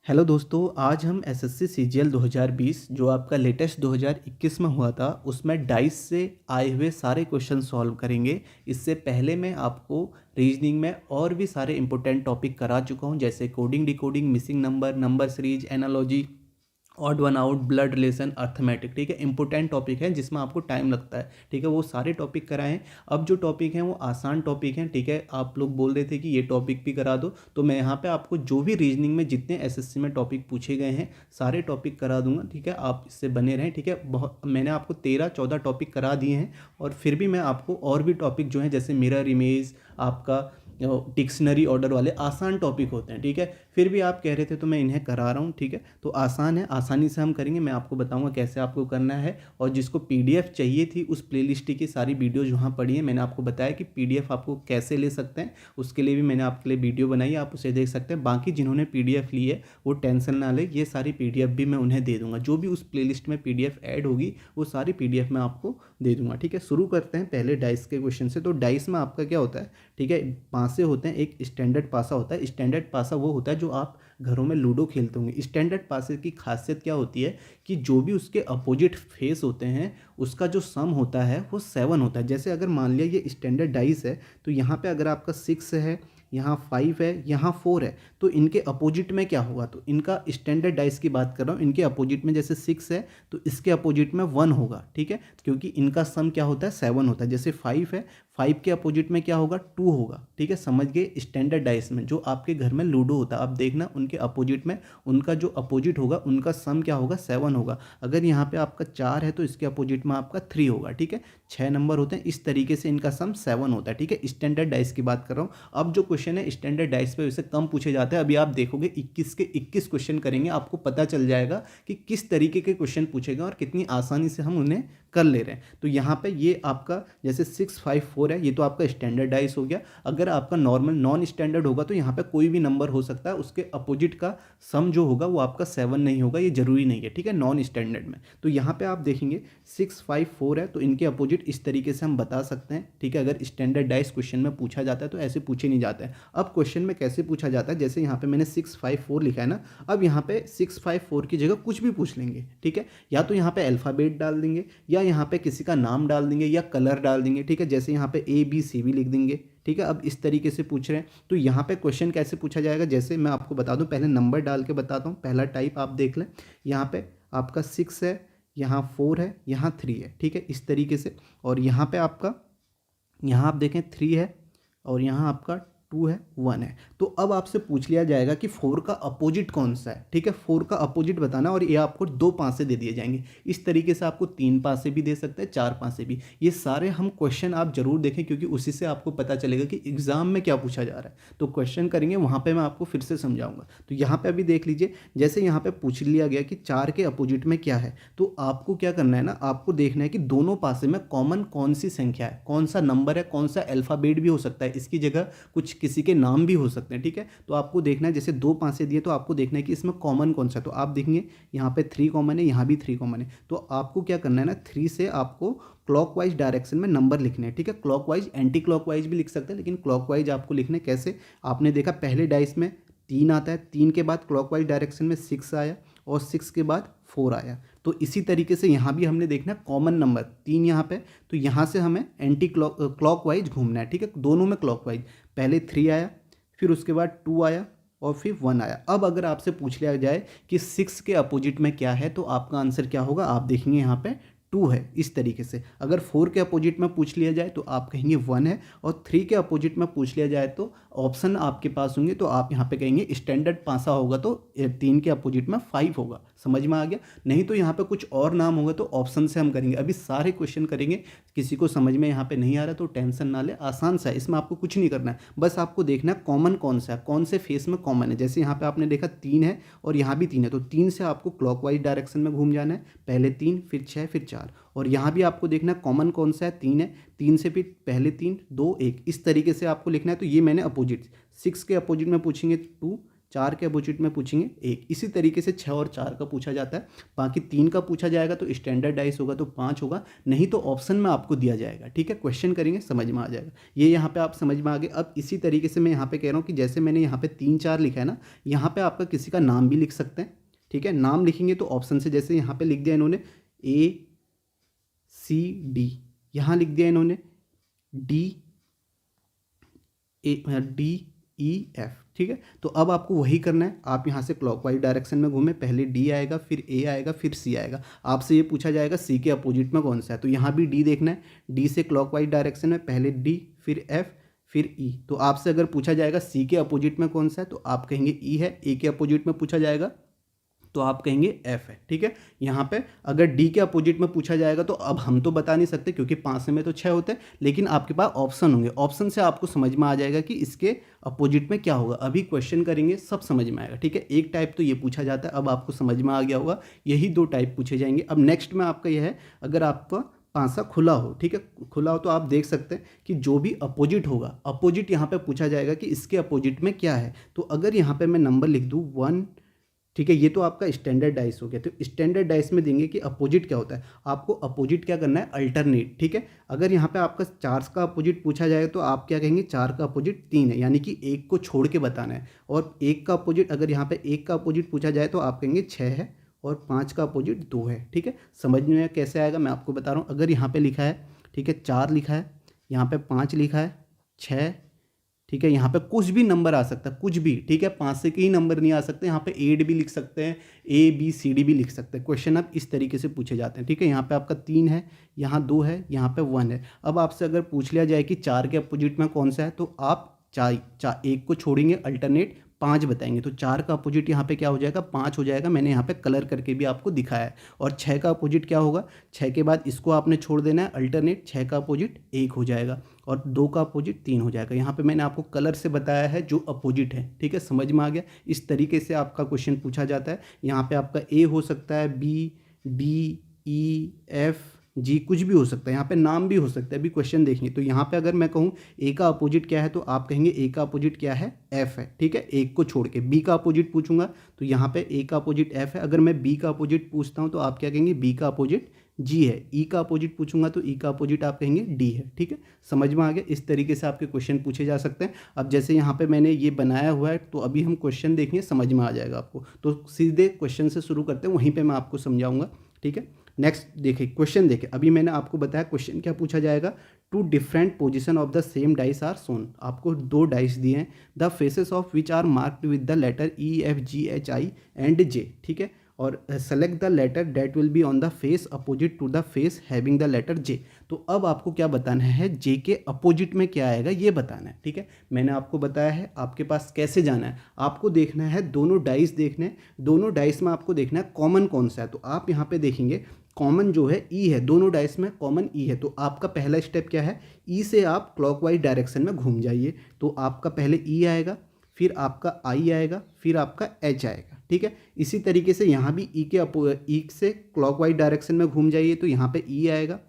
Hello दोस्तों, आज हम एसएससी सीजीएल 2020 जो आपका लेटेस्ट 2021 में हुआ था उसमें डाइस से आए हुए सारे क्वेश्चन सॉल्व करेंगे। इससे पहले मैं आपको रीजनिंग में और भी सारे इंपॉर्टेंट टॉपिक करा चुका हूं, जैसे coding, decoding, missing number, number series, analogy, odd one out, blood relation, arithmetic. ठीक है, इंपॉर्टेंट टॉपिक है जिसमें आपको टाइम लगता है। ठीक है, वो सारे टॉपिक कराए हैं। अब जो टॉपिक हैं वो आसान टॉपिक हैं। ठीक है, आप लोग बोल रहे थे कि ये टॉपिक भी करा दो, तो मैं यहाँ पे आपको जो भी रीजनिंग में जितने एसएससी में टॉपिक पूछे गए हैं सारे टॉपिक करा दूंगा। ठीक है, आप इससे बने रहें। ठीक है, बहुत मैंने आपको 13-14 टॉपिक करा दिए हैं और फिर भी मैं आपको और भी टॉपिक जो हैं जैसे मिरर इमेज, आपका डिक्शनरी ऑर्डर वाले आसान टॉपिक होते हैं। ठीक है, फिर भी आप कह रहे थे तो मैं इन्हें करा रहा हूँ। ठीक है, तो आसान है, आसानी से हम करेंगे। मैं आपको बताऊंगा कैसे आपको करना है। और जिसको पीडीएफ चाहिए थी उस प्लेलिस्ट की सारी वीडियो जहाँ पड़ी है, मैंने आपको बताया कि पीडीएफ आपको कैसे ले सकते हैं, उसके लिए भी मैंने आपके लिए वीडियो बनाई है, आप उसे देख सकते हैं। बाकी जिन्होंने पीडीएफ ली है वो टेंशन ना ले, ये सारी पीडीएफ भी मैं उन्हें दे दूंगा। जो भी उस प्लेलिस्ट में पीडीएफ ऐड होगी वो सारी पीडीएफ मैं आपको दे दूंगा। ठीक है, शुरू करते हैं पहले डाइस के क्वेश्चन से। तो डाइस में आपका क्या होता है? ठीक है, पासे होते हैं, एक स्टैंडर्ड पासा होता है। स्टैंडर्ड पासा वो होता है जो आप घरों में लूडो खेलते होंगे। स्टैंडर्ड पासे की खासियत क्या होती है कि जो भी उसके अपोजिट फेस होते हैं उसका जो सम होता है वो 7 होता है। जैसे अगर मान लिया ये स्टैंडर्ड डाइस है तो यहाँ पे अगर आपका 6 है, यहाँ 5 है, यहाँ 4 है, तो इनके अपोजिट में क्या होगा? तो इनका स्टैंडर्ड डाइस की बात कर रहा हूँ, इनके अपोजिट में जैसे 6 है तो इसके अपोजिट में 1 होगा। ठीक है, क्योंकि इनका सम क्या होता है? 7 होता है। जैसे 5 है, 5 के अपोजिट में क्या होगा? 2 होगा। ठीक है, समझ गए? स्टैंडर्ड डाइस में जो आपके घर में लूडो होता है, आप देखना उनके अपोजिट में उनका जो अपोजिट होगा उनका सम क्या होगा? 7 होगा। अगर यहाँ पे आपका 4 है तो इसके अपोजिट में आपका 3 होगा। ठीक है, 6 नंबर होते हैं, इस तरीके से इनका सम 7 होता है। ठीक है, स्टैंडर्ड डाइस की बात कर रहा हूँ। अब जो क्वेश्चन है स्टैंडर्ड डाइस पे वैसे कम पूछे जाते हैं। अभी आप देखोगे 21 के 21 क्वेश्चन करेंगे, आपको पता चल जाएगा कि किस तरीके के क्वेश्चन पूछेगा और कितनी आसानी से हम उन्हें कर ले रहे हैं। तो यहाँ पे ये आपका जैसे 654 है, ये तो आपका स्टैंडर्ड डाइस हो गया। अगर आपका नॉर्मल नॉन स्टैंडर्ड होगा तो यहाँ पे कोई भी नंबर हो सकता है, उसके अपोजिट का सम जो होगा वो आपका 7 नहीं होगा, ये जरूरी नहीं है। ठीक है, नॉन स्टैंडर्ड में तो यहाँ पे आप देखेंगे 654 है तो इनके अपोजिट इस तरीके से हम बता सकते हैं। ठीक है, अगर स्टैंडर्ड डाइस क्वेश्चन में पूछा जाता है तो ऐसे पूछे नहीं जाते हैं। अब क्वेश्चन में कैसे पूछा जाता है, जैसे यहाँ पे मैंने 654 लिखा है ना, अब यहाँ पे 654 की जगह कुछ भी पूछ लेंगे। ठीक है, या तो यहाँ पे अल्फ़ाबेट डाल देंगे या यहाँ पे किसी का नाम डाल देंगे या कलर डाल देंगे। ठीक है, जैसे यहाँ पे ABC भी लिख देंगे। ठीक है, अब इस तरीके से पूछ रहे हैं तो यहाँ पे क्वेश्चन कैसे पूछा जाएगा, जैसे मैं आपको बता दूं, पहले नंबर डाल के बताता हूँ। पहला टाइप आप देख लें, यहाँ पे आपका 6 है, यहाँ 4 है, यहाँ 3 है। ठीक है, इस तरीके से। और यहाँ पे आपका, यहाँ आप देखें 3 है और यहाँ आपका 2 है, 1 है। तो अब आपसे पूछ लिया जाएगा कि 4 का अपोजिट कौन सा है। ठीक है, 4 का अपोजिट बताना और ये आपको 2 पासे दे दिए जाएंगे। इस तरीके से आपको 3 पासे भी दे सकते हैं, 4 पासे भी। ये सारे हम क्वेश्चन आप जरूर देखें क्योंकि उसी से आपको पता चलेगा कि एग्जाम में क्या पूछा जा रहा है। तो क्वेश्चन करेंगे वहाँ पर मैं आपको फिर से समझाऊंगा। तो यहाँ पर अभी देख लीजिए, जैसे यहाँ पर पूछ लिया गया कि 4 के अपोजिट में क्या है, तो आपको क्या करना है ना, आपको देखना है कि दोनों पासे में कॉमन कौन सी संख्या है, कौन सा नंबर है, कौन सा अल्फ़ाबेट भी हो सकता है, इसकी जगह कुछ किसी के नाम भी हो सकते हैं। ठीक है, तो आपको देखना है, जैसे 2 पासे दिए तो आपको देखना है कि इसमें कॉमन कौन सा है। तो आप देखेंगे यहाँ पे 3 कॉमन है, यहाँ भी 3 कॉमन है। तो आपको क्या करना है ना, 3 से आपको क्लॉकवाइज डायरेक्शन में नंबर लिखने हैं। ठीक है, क्लॉकवाइज, एंटी क्लॉकवाइज भी लिख सकते हैं, लेकिन क्लॉकवाइज आपको लिखने कैसे, आपने देखा पहले डाइस में 3 आता है, 3 के बाद क्लॉकवाइज डायरेक्शन में 6 आया और 6 के बाद 4 आया। तो इसी तरीके से यहाँ भी हमने देखना कॉमन नंबर 3 यहाँ पे, तो यहाँ से हमें एंटी क्लॉकवाइज घूमना है। ठीक है, दोनों में क्लॉकवाइज, पहले 3 आया, फिर उसके बाद 2 आया और फिर 1 आया। अब अगर आपसे पूछ लिया जाए कि 6 के अपोजिट में क्या है तो आपका आंसर क्या होगा? आप देखेंगे यहाँ पे 2 है, इस तरीके से। अगर 4 के अपोजिट में पूछ लिया जाए तो आप कहेंगे 1 है, और 3 के अपोजिट में पूछ लिया जाए तो ऑप्शन आपके पास होंगे, तो आप यहाँ पे कहेंगे स्टैंडर्ड पासा होगा तो 3 के अपोजिट में 5 होगा। समझ में आ गया? नहीं तो यहाँ पे कुछ और नाम होगा तो ऑप्शन से हम करेंगे। अभी सारे क्वेश्चन करेंगे, किसी को समझ में यहाँ पे नहीं आ रहा तो टेंशन ना ले, आसान सा है, इसमें आपको कुछ नहीं करना है, बस आपको देखना है कॉमन कौन सा है, कौन से फेस में कॉमन है। जैसे यहाँ पे आपने देखा 3 है और यहाँ भी 3 है, तो 3 से आपको क्लॉकवाइज डायरेक्शन में घूम जाना है, पहले 3 फिर 6 फिर 4। और यहाँ भी आपको देखना है कॉमन कौन सा है, 3 है, 3 से फिर पहले 3 2 1, इस तरीके से आपको लिखना है। तो ये मैंने अपोजिट, 6 के अपोजिट में पूछेंगे 2, 4 के अपोजिट में पूछेंगे 1। इसी तरीके से 6 और 4 का पूछा जाता है। बाकी 3 का पूछा जाएगा तो स्टैंडर्ड डाइस होगा तो 5 होगा, नहीं तो ऑप्शन में आपको दिया जाएगा। ठीक है, क्वेश्चन करेंगे समझ में आ जाएगा। ये यहाँ पे आप समझ में आ गए। अब इसी तरीके से मैं यहाँ पे कह रहा हूँ कि जैसे मैंने यहाँ पे 3 4 लिखा है ना, यहाँ पे आपका किसी का नाम भी लिख सकते हैं। ठीक है, नाम लिखेंगे तो ऑप्शन से, जैसे यहाँ पे लिख दिया इन्होंने ACD, यहाँ लिख दिया इन्होंने DEF। ठीक है, तो अब आपको वही करना है। आप यहाँ से क्लॉकवाइज डायरेक्शन में घूमें, पहले D आएगा, फिर A आएगा, फिर C आएगा। आपसे ये पूछा जाएगा C के अपोजिट में कौन सा है, तो यहाँ भी D देखना है। D से क्लॉकवाइज डायरेक्शन में पहले D, फिर F, फिर E। तो आपसे अगर पूछा जाएगा C के अपोजिट में कौन सा है तो आप कहेंगे E है। A के अपोजिट में पूछा जाएगा तो आप कहेंगे F है। ठीक है, यहाँ पे अगर D के अपोजिट में पूछा जाएगा तो अब हम तो बता नहीं सकते क्योंकि 5 में तो 6 होते हैं, लेकिन आपके पास ऑप्शन होंगे। ऑप्शन से आपको समझ में आ जाएगा कि इसके अपोजिट में क्या होगा। अभी क्वेश्चन करेंगे सब समझ में आएगा। ठीक है, एक टाइप तो ये पूछा जाता है, अब आपको समझ में आ गया होगा। यही 2 टाइप पूछे जाएंगे। अब नेक्स्ट में आपका यह है, अगर आपका पांसा खुला हो, ठीक है, खुला हो तो आप देख सकते हैं कि जो भी अपोजिट होगा, अपोजिट यहाँ पे पूछा जाएगा कि इसके अपोजिट में क्या है। तो अगर यहाँ पे मैं नंबर लिख दूँ 1, ठीक है, ये तो आपका स्टैंडर्ड डाइस हो गया। तो स्टैंडर्ड डाइस में देंगे कि अपोजिट क्या होता है, आपको अपोजिट क्या करना है, अल्टरनेट। ठीक है, अगर यहाँ पे आपका 4 का अपोजिट पूछा जाएगा तो आप क्या कहेंगे, 4 का अपोजिट 3 है, यानी कि 1 को छोड़ के बताना है। और 1 का अपोजिट, अगर यहाँ पे 1 का अपोजिट पूछा जाए तो आप कहेंगे 6 है, और 5 का अपोजिट 2 है। ठीक है, समझ में कैसे आएगा मैं आपको बता रहा हूँ। अगर यहाँ पे लिखा है, ठीक है, 4 लिखा है, यहाँ पे 5 लिखा है, 6, ठीक है, यहाँ पे कुछ भी नंबर आ सकता है, कुछ भी। ठीक है, 5 से कई नंबर नहीं आ सकते। यहाँ पे 8 भी लिख सकते हैं, ABCD भी लिख सकते हैं। क्वेश्चन अब इस तरीके से पूछे जाते हैं। ठीक है, यहाँ पे आपका 3 है, यहाँ 2 है, यहाँ पे 1 है। अब आपसे अगर पूछ लिया जाए कि 4 के अपोजिट में कौन सा है तो आप 1 को छोड़ेंगे, अल्टरनेट 5 बताएंगे। तो 4 का अपोजिट यहाँ पे क्या हो जाएगा, 5 हो जाएगा। मैंने यहाँ पे कलर करके भी आपको दिखाया है। और 6 का अपोजिट क्या होगा, 6 के बाद इसको आपने छोड़ देना है, अल्टरनेट 6 का अपोजिट 1 हो जाएगा, और 2 का अपोजिट 3 हो जाएगा। यहाँ पे मैंने आपको कलर से बताया है जो अपोजिट है। ठीक है, समझ में आ गया। इस तरीके से आपका क्वेश्चन पूछा जाता है। यहाँ पे आपका A हो सकता है, B, D, E, F, G, कुछ भी हो सकता है। यहाँ पे नाम भी हो सकता है। अभी क्वेश्चन देखिए, तो यहाँ पे अगर मैं कहूँ A का अपोजिट क्या है तो आप कहेंगे A का अपोजिट क्या है, F है। ठीक है, 1 को छोड़ के। B का अपोजिट पूछूंगा तो यहाँ पे A का अपोजिट F है। अगर मैं B का अपोजिट पूछता हूँ तो आप क्या कहेंगे, B का अपोजिट G है। E का अपोजिट पूछूंगा तो E का अपोजिट आप कहेंगे D है। ठीक है, समझ में आ गया। इस तरीके से आपके क्वेश्चन पूछे जा सकते हैं। अब जैसे यहाँ पे मैंने ये बनाया हुआ है तो अभी हम क्वेश्चन देखेंगे, समझ में आ जाएगा आपको। तो सीधे क्वेश्चन से शुरू करते हैं, वहीं पर मैं आपको समझाऊंगा। ठीक है, नेक्स्ट देखिए, क्वेश्चन देखिए। अभी मैंने आपको बताया क्वेश्चन क्या पूछा जाएगा, 2 different position of the same dice are shown. आपको 2 डाइस दिए हैं, the faces of which are marked with the letter EFGHI and J। ठीक है, और select the letter that will be on the face opposite to the face having the letter J। तो अब आपको क्या बताना है, J के अपोजिट में क्या आएगा ये बताना है। ठीक है, मैंने आपको बताया है आपके पास कैसे जाना है। आपको देखना है, दोनों डाइस देखने हैं, दोनों डाइस में आपको देखना है कॉमन कौन सा है। तो आप यहाँ पे देखेंगे कॉमन जो है E है, दोनों डाइस में कॉमन E है। तो आपका पहला स्टेप क्या है, E से आप क्लॉकवाइज डायरेक्शन में घूम जाइए। तो आपका पहले E आएगा, फिर आपका I आएगा, फिर आपका H आएगा। ठीक है, इसी तरीके से यहाँ भी E से क्लॉकवाइज डायरेक्शन में घूम जाइए तो यहाँ पे E आएगा,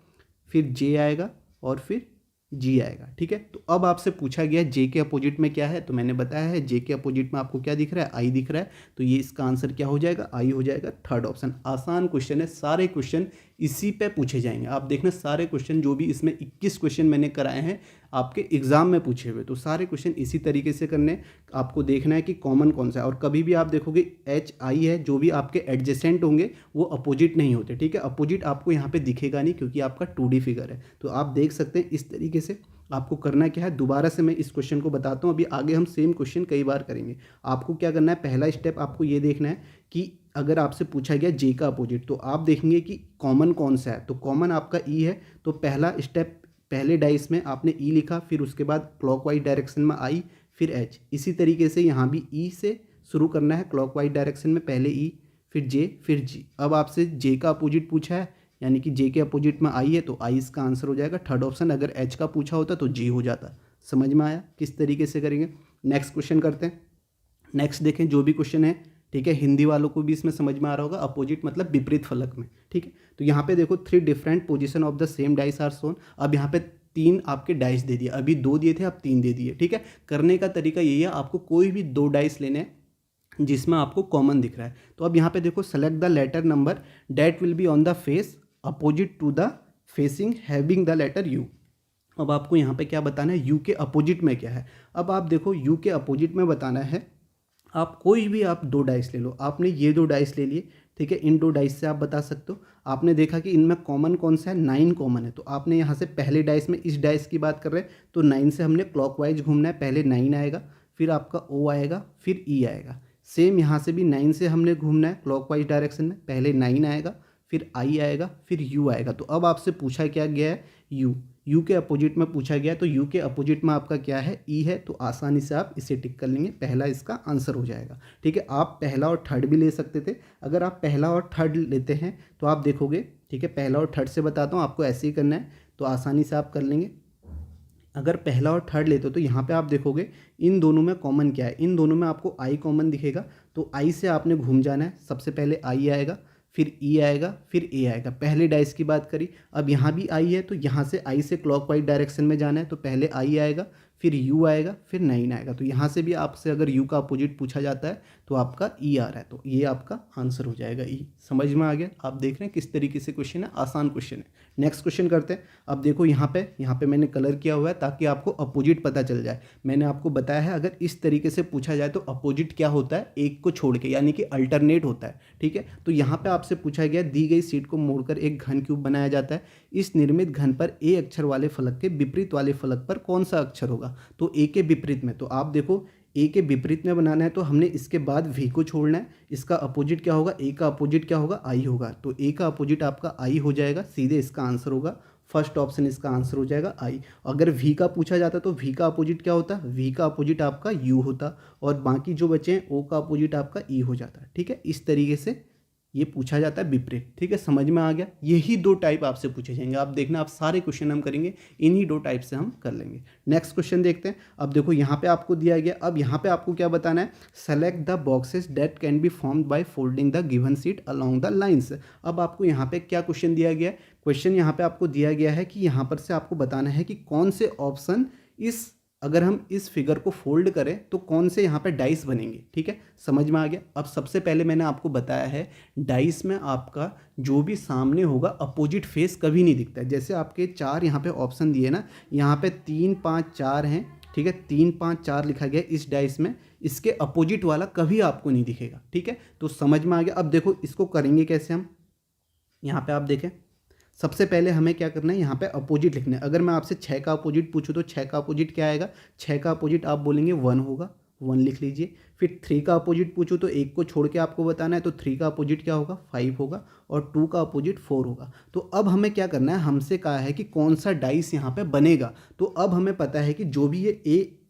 फिर J आएगा, और फिर G आएगा। ठीक है, तो अब आपसे पूछा गया J के अपोजिट में क्या है, तो मैंने बताया है J के अपोजिट में आपको क्या दिख रहा है, I दिख रहा है। तो ये इसका आंसर क्या हो जाएगा, I हो जाएगा, थर्ड ऑप्शन। आसान क्वेश्चन है, सारे क्वेश्चन इसी पे पूछे जाएंगे। आप देखना सारे क्वेश्चन जो भी इसमें 21 क्वेश्चन मैंने कराए हैं आपके एग्जाम में पूछे हुए, तो सारे क्वेश्चन इसी तरीके से करने। आपको देखना है कि कॉमन कौन सा है। और कभी भी आप देखोगे HI है, जो भी आपके एडजेसेंट होंगे वो अपोजिट नहीं होते। ठीक है, अपोजिट आपको यहाँ पे दिखेगा नहीं क्योंकि आपका 2D फिगर है। तो आप देख सकते हैं इस तरीके से आपको करना क्या है। दोबारा से मैं इस क्वेश्चन को बताता हूँ, अभी आगे हम सेम क्वेश्चन कई बार करेंगे। आपको क्या करना है, पहला स्टेप आपको ये देखना है कि अगर आपसे पूछा गया J का अपोजिट तो आप देखेंगे कि कॉमन कौन सा है। तो कॉमन आपका E है, तो पहला स्टेप, पहले डाइस में आपने E लिखा, फिर उसके बाद क्लॉकवाइज डायरेक्शन में I, फिर H। इसी तरीके से यहाँ भी E से शुरू करना है, क्लॉकवाइज डायरेक्शन में पहले E, फिर J, फिर G। अब आपसे J का अपोजिट पूछा है, यानी कि J के अपोजिट में I है, तो I इसका आंसर हो जाएगा, थर्ड ऑप्शन। अगर H का पूछा होता तो J हो जाता। समझ में आया किस तरीके से करेंगे। नेक्स्ट क्वेश्चन करते हैं। नेक्स्ट देखें, जो भी क्वेश्चन है, ठीक है, हिंदी वालों को भी इसमें समझ में आ रहा होगा, अपोजिट मतलब विपरीत फलक में। ठीक है, तो यहाँ पे देखो 3 different position of the same dice are shown. अब यहाँ पे 3 आपके डाइस दे दिए, अभी 2 दिए थे, अब 3 दे दिए। ठीक है, करने का तरीका यही है, आपको कोई भी 2 डाइस लेने हैं, जिसमें आपको कॉमन दिख रहा है। तो अब यहाँ पे देखो, select the letter number that will be on the face opposite to the facing having the letter U. अब आपको यहाँ पे क्या बताना है, यू के अपोजिट में क्या है। अब आप देखो, यू के अपोजिट में बताना है, आप कोई भी आप दो डाइस ले लो। आपने ये दो डाइस ले लिए, ठीक है, इन दो डाइस से आप बता सकते हो। आपने देखा कि इनमें कॉमन कौन सा है, 9 कॉमन है। तो आपने यहाँ से पहले डाइस में, इस डाइस की बात कर रहे हैं तो 9 से हमने क्लॉकवाइज घूमना है। पहले 9 आएगा, फिर आपका ओ आएगा, फिर ई आएगा। सेम यहाँ से भी 9 से हमने घूमना है क्लॉकवाइज डायरेक्शन में। पहले 9 आएगा, फिर आई आएगा, फिर यू आएगा। तो अब आपसे पूछा क्या गया है, यू। यू के अपोजिट में पूछा गया, तो यू के अपोजिट में आपका क्या है, ई है। तो आसानी से आप इसे टिक कर लेंगे, पहला इसका आंसर हो जाएगा। ठीक है, आप पहला और थर्ड भी ले सकते थे। अगर आप पहला और थर्ड लेते हैं तो आप देखोगे, ठीक है, पहला और थर्ड से बताता हूँ, आपको ऐसे ही करना है तो आसानी से आप कर लेंगे। अगर पहला और थर्ड लेते हो तो यहाँ पे आप देखोगे इन दोनों में कॉमन क्या है, इन दोनों में आपको आई कॉमन दिखेगा। तो आई से आपने घूम जाना है। सबसे पहले आई आएगा, फिर ई आएगा, फिर ए आएगा। पहले डाइस की बात करी, अब यहाँ भी आई है तो यहाँ से आई से क्लॉकवाइज डायरेक्शन में जाना है। तो पहले आई आएगा, फिर यू आएगा, फिर 9 आएगा। तो यहाँ से भी आपसे अगर यू का अपोजिट पूछा जाता है तो आपका ई आ रहा है, तो ये आपका आंसर हो जाएगा ई। समझ में आ गया? आप देख रहे हैं किस तरीके से क्वेश्चन है, आसान क्वेश्चन है। नेक्स्ट क्वेश्चन करते हैं। अब देखो यहाँ पे मैंने कलर किया हुआ है ताकि आपको अपोजिट पता चल जाए। मैंने आपको बताया है अगर इस तरीके से पूछा जाए तो अपोजिट क्या होता है, एक को छोड़ के, यानी कि अल्टरनेट होता है। ठीक है, तो यहाँ पे आपसे पूछा गया, दी गई सीट को मोड़कर एक घन क्यूब बनाया जाता है। इस निर्मित घन पर ए अक्षर वाले फलक के विपरीत वाले फलक पर कौन सा अक्षर होगा। तो ए के विपरीत में, तो आप देखो ए के विपरीत में बनाना है तो हमने इसके बाद वी को छोड़ना है। इसका अपोजिट क्या होगा, ए का अपोजिट क्या होगा, आई होगा। तो ए का अपोजिट आपका आई हो जाएगा, सीधे इसका आंसर होगा फर्स्ट ऑप्शन, इसका आंसर हो जाएगा आई। अगर वी का पूछा जाता तो वी का अपोजिट क्या होता, वी का अपोजिट आपका यू होता, और बाकी जो बचे हैं ओ का अपोजिट आपका ई हो जाता है। ठीक है, इस तरीके से ये पूछा जाता है विपरीत। ठीक है, समझ में आ गया? यही दो टाइप आपसे पूछे जाएंगे। आप देखना, आप सारे क्वेश्चन हम करेंगे इन्हीं दो टाइप से हम कर लेंगे। नेक्स्ट क्वेश्चन देखते हैं। अब देखो यहाँ पे आपको दिया गया, अब यहाँ पे आपको क्या बताना है, select the boxes that can be formed by folding the given seat along the lines. अब आपको यहाँ पे क्या क्वेश्चन दिया गया है, क्वेश्चन यहाँ पे आपको दिया गया है कि यहाँ पर से आपको बताना है कि कौन से ऑप्शन, इस अगर हम इस फिगर को फोल्ड करें तो कौन से यहाँ पे डाइस बनेंगे। ठीक है, समझ में आ गया? अब सबसे पहले मैंने आपको बताया है, डाइस में आपका जो भी सामने होगा अपोजिट फेस कभी नहीं दिखता है। जैसे आपके 4 यहाँ पे ऑप्शन दिए ना, यहाँ पे 3 5 4 हैं। ठीक है, 3 5 4 लिखा गया इस डाइस में, इसके अपोजिट वाला कभी आपको नहीं दिखेगा। ठीक है, तो समझ में आ गया? अब देखो इसको करेंगे कैसे हम, यहाँ पे आप देखें, सबसे पहले हमें क्या करना है, यहाँ पे अपोजिट लिखना है। अगर मैं आपसे 6 का अपोजिट पूछूँ तो 6 का अपोजिट क्या आएगा, 6 का अपोजिट आप बोलेंगे 1 होगा, 1 लिख लीजिए। फिर 3 का अपोजिट पूछूँ तो एक को छोड़ के आपको बताना है, तो 3 का अपोजिट क्या होगा, 5 होगा, और 2 का अपोजिट 4 होगा। तो अब हमें क्या करना है, हमसे कहा है कि कौन सा डाइस यहाँ पे बनेगा। तो अब हमें पता है कि जो भी ये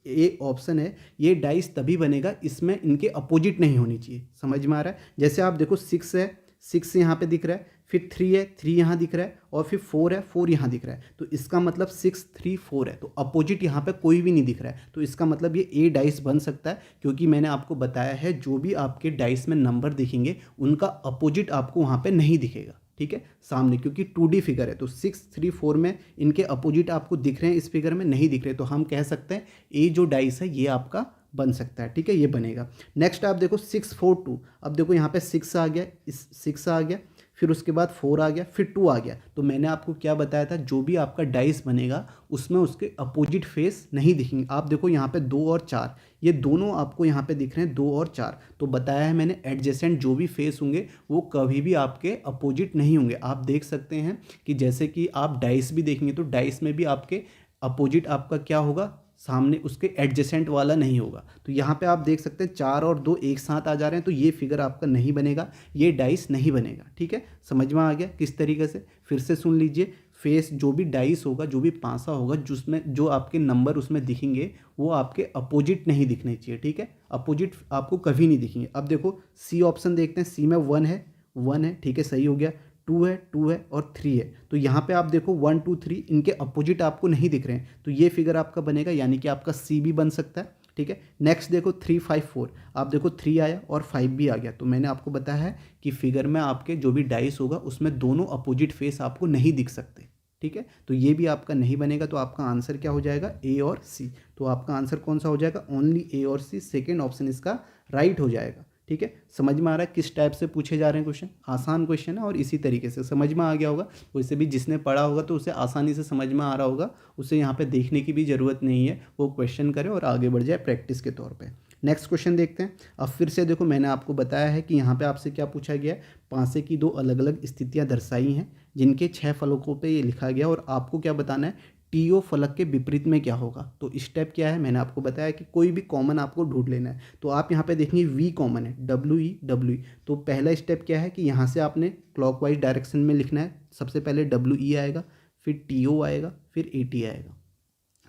ए ऑप्शन है, ये डाइस तभी बनेगा इसमें इनके अपोजिट नहीं होनी चाहिए। समझ में आ रहा है? जैसे आप देखो 6 है, 6 यहाँ पे दिख रहा है, फिर 3 है, 3 यहाँ दिख रहा है, और फिर 4 है, 4 यहाँ दिख रहा है। तो इसका मतलब 6 3 4 है, तो अपोजिट यहाँ पे कोई भी नहीं दिख रहा है। तो इसका मतलब ये ए डाइस बन सकता है, क्योंकि मैंने आपको बताया है जो भी आपके डाइस में नंबर दिखेंगे उनका अपोजिट आपको वहाँ पे नहीं दिखेगा। ठीक है, सामने, क्योंकि 2D फिगर है तो 6 3 4 में इनके अपोजिट आपको दिख रहे हैं, इस फिगर में नहीं दिख रहे। तो हम कह सकते हैं ए जो डाइस है ये आपका बन सकता है। ठीक है, ये बनेगा। नेक्स्ट आप देखो 6 4 2, अब देखो यहाँ पे 6 आ गया, इस 6 आ गया, फिर उसके बाद 4 आ गया, फिर 2 आ गया। तो मैंने आपको क्या बताया था, जो भी आपका डाइस बनेगा उसमें उसके अपोजिट फेस नहीं दिखेंगे। आप देखो यहाँ पे 2 और 4, ये दोनों आपको यहाँ पे दिख रहे हैं, 2 और 4। तो बताया है मैंने, एडजेसेंट जो भी फेस होंगे वो कभी भी आपके अपोजिट नहीं होंगे। आप देख सकते हैं कि जैसे कि आप डाइस भी देखेंगे तो डाइस में भी आपके अपोजिट आपका क्या होगा, सामने उसके एडजेसेंट वाला नहीं होगा। तो यहाँ पे आप देख सकते हैं 4 और 2 एक साथ आ जा रहे हैं, तो ये फिगर आपका नहीं बनेगा, ये डाइस नहीं बनेगा। ठीक है, समझ में आ गया किस तरीके से? फिर से सुन लीजिए, फेस जो भी डाइस होगा, जो भी पासा होगा, जिसमें जो आपके नंबर उसमें दिखेंगे वो आपके अपोजिट नहीं दिखने चाहिए। ठीक है, अपोजिट आपको कभी नहीं दिखेंगे। अब देखो सी ऑप्शन देखते हैं, सी में 1 है, 1 है, ठीक है, सही हो गया। 2 है, 2 है, और 3 है। तो यहाँ पे आप देखो 1 2 3 इनके अपोजिट आपको नहीं दिख रहे हैं, तो ये फिगर आपका बनेगा, यानी कि आपका सी भी बन सकता है। ठीक है, नेक्स्ट देखो 3 5 4, आप देखो 3 आया और 5 भी आ गया। तो मैंने आपको बताया है कि फिगर में आपके जो भी डाइस होगा उसमें दोनों अपोजिट फेस आपको नहीं दिख सकते। ठीक है, तो ये भी आपका नहीं बनेगा। तो आपका आंसर क्या हो जाएगा, ए और सी। तो आपका आंसर कौन सा हो जाएगा, ओनली ए और सी, सेकेंड ऑप्शन इसका राइट हो जाएगा। ठीक है, समझ में आ रहा है किस टाइप से पूछे जा रहे हैं क्वेश्चन? आसान क्वेश्चन है और इसी तरीके से समझ में आ गया होगा। वैसे भी जिसने पढ़ा होगा तो उसे आसानी से समझ में आ रहा होगा, उसे यहाँ पे देखने की भी ज़रूरत नहीं है, वो क्वेश्चन करे और आगे बढ़ जाए प्रैक्टिस के तौर पे। नेक्स्ट क्वेश्चन देखते हैं। अब फिर से देखो, मैंने आपको बताया है कि यहाँ पे आपसे क्या पूछा गया है, पासे की दो अलग अलग स्थितियाँ दर्शाई हैं जिनके 6 फलकों पे ये लिखा गया और आपको क्या बताना है, टीओ फलक के विपरीत में क्या होगा। तो स्टेप क्या है, मैंने आपको बताया कि कोई भी कॉमन आपको ढूंढ लेना है। तो आप यहाँ पे देखेंगे वी कॉमन है, डब्ल्यू ई। तो पहला स्टेप क्या है कि यहाँ से आपने क्लॉकवाइज डायरेक्शन में लिखना है। सबसे पहले डब्ल्यू ई आएगा, फिर टी ओ आएगा, फिर ए टी आएगा।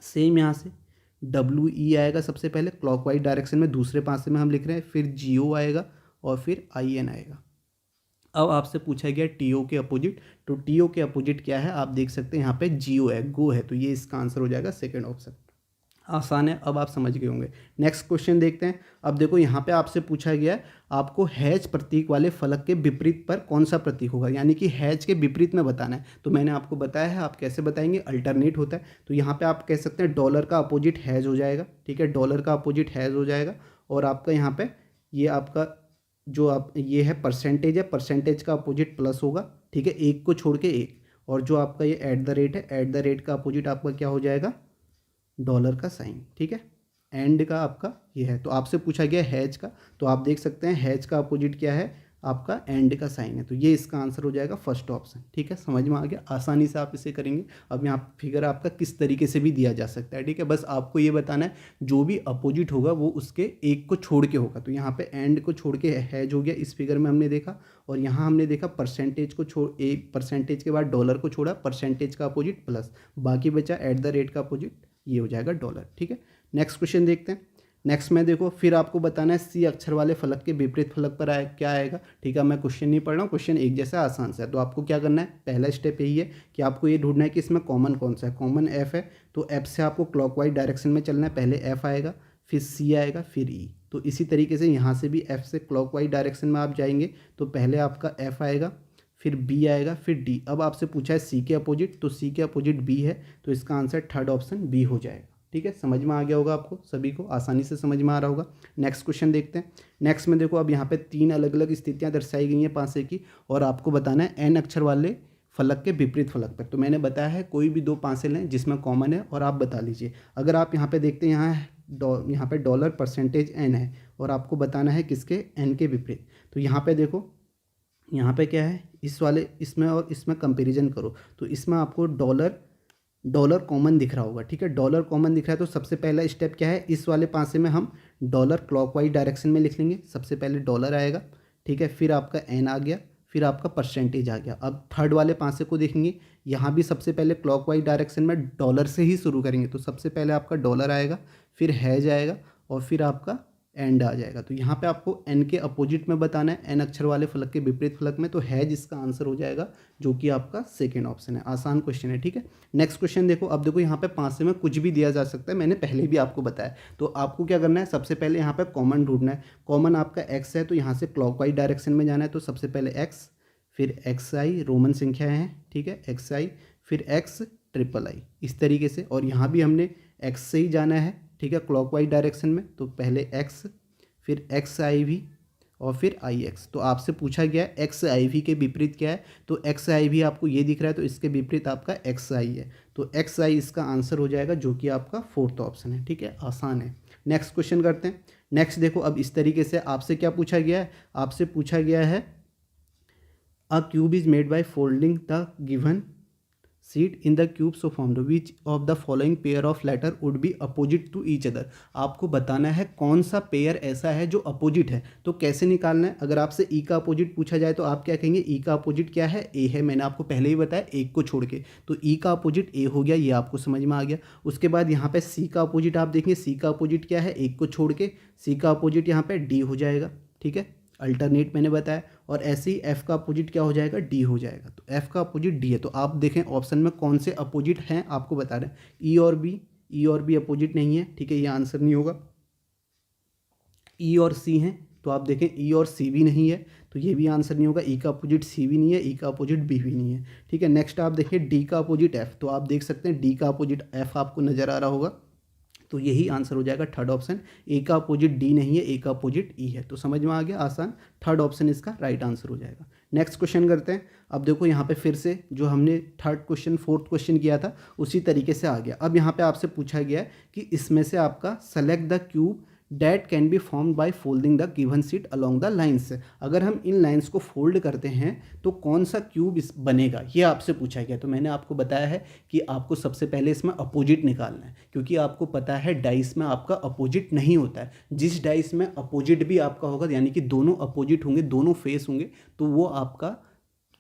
सेम यहाँ से डब्ल्यू ई आएगा सबसे पहले क्लॉकवाइज डायरेक्शन में, दूसरे पासे में हम लिख रहे हैं, फिर जी ओ आएगा और फिर आई एन आएगा। अब आपसे पूछा गया टी ओ के अपोजिट, तो टी ओ के अपोजिट क्या है, आप देख सकते हैं यहाँ पे जी ओ है, गो है, तो ये इसका आंसर हो जाएगा सेकंड ऑप्शन। आसान है, अब आप समझ गए होंगे। नेक्स्ट क्वेश्चन देखते हैं। अब देखो यहाँ पे आपसे पूछा गया है आपको हैज प्रतीक वाले फलक के विपरीत पर कौन सा प्रतीक होगा, यानी कि हैज के विपरीत में बताना है। तो मैंने आपको बताया है आप कैसे बताएंगे, अल्टरनेट होता है। तो यहाँ पे आप कह सकते हैं डॉलर का अपोजिट हैज हो जाएगा, ठीक है, डॉलर का अपोजिट हैज हो जाएगा। और आपका यहाँ पे ये आपका जो आप ये है परसेंटेज है, परसेंटेज का अपोजिट प्लस होगा, ठीक है, एक को छोड़ के एक। और जो आपका ये एट द रेट है, एट द रेट का अपोजिट आपका क्या हो जाएगा, डॉलर का साइन, ठीक है। एंड का आपका ये है। तो आपसे पूछा गया हैज का, तो आप देख सकते हैं हैज का अपोजिट क्या है, आपका एंड का साइन है। तो ये इसका आंसर हो जाएगा फर्स्ट ऑप्शन, ठीक है, समझ में आ गया। आसानी से आप इसे करेंगे। अब यहाँ फिगर आपका किस तरीके से भी दिया जा सकता है, ठीक है, बस आपको ये बताना है जो भी अपोजिट होगा वो उसके एक को छोड़ के होगा। तो यहाँ पे एंड को छोड़ के हैज हो गया, इस फिगर में हमने देखा। और यहाँ हमने देखा परसेंटेज को छोड़, एक परसेंटेज के बाद डॉलर को छोड़ा, परसेंटेज का अपोजिट प्लस, बाकी बचा एट द रेट का अपोजिट, ये हो जाएगा डॉलर, ठीक है। नेक्स्ट क्वेश्चन देखते हैं। नेक्स्ट में देखो फिर आपको बताना है सी अक्षर वाले फलक के विपरीत फलक पर क्या आएगा, ठीक है। मैं क्वेश्चन नहीं पढ़ रहा हूँ, क्वेश्चन एक जैसा आसान सा है। तो आपको क्या करना है, पहला स्टेप यही है कि आपको ये ढूंढना है कि इसमें कॉमन कौन सा है। कॉमन एफ है, तो एफ से आपको क्लॉकवाइज डायरेक्शन में चलना है। पहले एफ आएगा, फिर सी आएगा, फिर ई। तो इसी तरीके से यहाँ से भी एफ से क्लॉकवाइज डायरेक्शन में आप जाएंगे, तो पहले आपका एफ आएगा, फिर बी आएगा, फिर डी। अब आपसे पूछा है सी के अपोजिट, तो सी के अपोजिट बी है, तो इसका आंसर थर्ड ऑप्शन बी हो जाएगा, ठीक है। समझ में आ गया होगा आपको, सभी को आसानी से समझ में आ रहा होगा। नेक्स्ट क्वेश्चन देखते हैं। नेक्स्ट में देखो अब यहाँ पे 3 अलग अलग स्थितियाँ दर्शाई गई हैं पासे की, और आपको बताना है एन अक्षर वाले फलक के विपरीत फलक पर। तो मैंने बताया है कोई भी 2 पासे लें जिसमें कॉमन है और आप बता लीजिए। अगर आप यहाँ पे देखते हैं यहाँ पे डॉलर परसेंटेज एन है और आपको बताना है किसके, एन के विपरीत। तो यहाँ पे देखो, यहाँ पे क्या है, इस वाले इसमें और इसमें कंपैरिजन करो, तो इसमें आपको डॉलर कॉमन दिख रहा होगा, ठीक है, डॉलर कॉमन दिख रहा है। तो सबसे पहला स्टेप क्या है, इस वाले पासे में हम डॉलर क्लॉकवाइज डायरेक्शन में लिख लेंगे। सबसे पहले डॉलर आएगा, ठीक है, फिर आपका एन आ गया, फिर आपका परसेंटेज आ गया। अब थर्ड वाले पासे को देखेंगे, यहाँ भी सबसे पहले क्लॉकवाइज डायरेक्शन में डॉलर से ही शुरू करेंगे। तो सबसे पहले आपका डॉलर आएगा, फिर हैज आएगा और फिर आपका एंड आ जाएगा। तो यहाँ पे आपको एन के अपोजिट में बताना है, एन अक्षर वाले फलक के विपरीत फलक में। तो हैज इसका आंसर हो जाएगा, जो कि आपका सेकंड ऑप्शन है। आसान क्वेश्चन है, ठीक है। नेक्स्ट क्वेश्चन देखो। अब देखो यहाँ पे पासे में कुछ भी दिया जा सकता है, मैंने पहले भी आपको बताया। तो आपको क्या करना है, सबसे पहले यहाँ पे कॉमन ढूंढना है। कॉमन आपका एक्स है, तो यहाँ से क्लॉकवाइज डायरेक्शन में जाना है। तो सबसे पहले एक्स, फिर एक्स आई, रोमन संख्या है, ठीक है, एक्स आई, फिर एक्स ट्रिपल आई, इस तरीके से। और यहाँ भी हमने एक्स से ही जाना है, ठीक है, क्लॉकवाइज डायरेक्शन में। तो पहले एक्स, फिर एक्स आई वी और फिर आई एक्स। तो आपसे पूछा गया है एक्स आई वी के विपरीत क्या है, तो एक्स आई वी आपको ये दिख रहा है, तो इसके विपरीत आपका एक्स आई है। तो एक्स आई इसका आंसर हो जाएगा, जो कि आपका फोर्थ ऑप्शन है, ठीक है, आसान है। नेक्स्ट क्वेश्चन करते हैं। नेक्स्ट देखो, अब इस तरीके से आपसे क्या पूछा गया है, आपसे पूछा गया है a cube is made by folding the given sheet in the cube so formed, which of the following pair of letter would be opposite to each other. आपको बताना है कौन सा पेयर ऐसा है जो अपोजिट है। तो कैसे निकालना है, अगर आपसे ई का अपोजिट पूछा जाए तो आप क्या कहेंगे, ई का अपोजिट क्या है, ए है। मैंने आपको पहले ही बताया, एक को छोड़ के। तो ई का अपोजिट ए हो गया, ये आपको समझ में आ गया। उसके बाद यहाँ पे सी का अपोजिट आप देखेंगे, सी का अपोजिट क्या है, एक को छोड़ के, सी का अपोजिट यहाँ पे डी हो जाएगा, ठीक है, अल्टरनेट मैंने बताया। और ऐसे ही एफ का अपोजिट क्या हो जाएगा, डी हो जाएगा। तो एफ का अपोजिट डी है। तो आप देखें ऑप्शन में कौन से अपोजिट हैं आपको बता रहे हैं। ई और बी अपोजिट नहीं है, ठीक है, ये आंसर नहीं होगा। ई और सी हैं, तो आप देखें ई और सी भी नहीं है, तो ये भी आंसर नहीं होगा। ई का अपोजिट सी भी नहीं है, ई का अपोजिट बी भी नहीं है, ठीक है। नेक्स्ट आप देखिए डी का अपोजिट एफ, तो आप देख सकते हैं डी का अपोजिट एफ आपको नज़र आ रहा होगा। तो यही आंसर हो जाएगा थर्ड ऑप्शन। ए का अपोजिट डी नहीं है, ए का अपोजिट ई है। तो समझ में आ गया, आसान। थर्ड ऑप्शन इसका राइट आंसर हो जाएगा। नेक्स्ट क्वेश्चन करते हैं। अब देखो यहाँ पे फिर से जो हमने थर्ड क्वेश्चन फोर्थ क्वेश्चन किया था उसी तरीके से आ गया। अब यहाँ पे आपसे पूछा गया है कि इसमें से आपका select the cube that can be formed by folding the given seat along the lines. अगर हम इन लाइन्स को फोल्ड करते हैं तो कौन सा क्यूब इस बनेगा, ये आपसे पूछा गया। तो मैंने आपको बताया है कि आपको सबसे पहले इसमें अपोजिट निकालना है, क्योंकि आपको पता है डाइस में आपका अपोजिट नहीं होता है। जिस डाइस में अपोजिट भी आपका होगा, यानी कि दोनों अपोजिट होंगे, दोनों फेस होंगे, तो वो आपका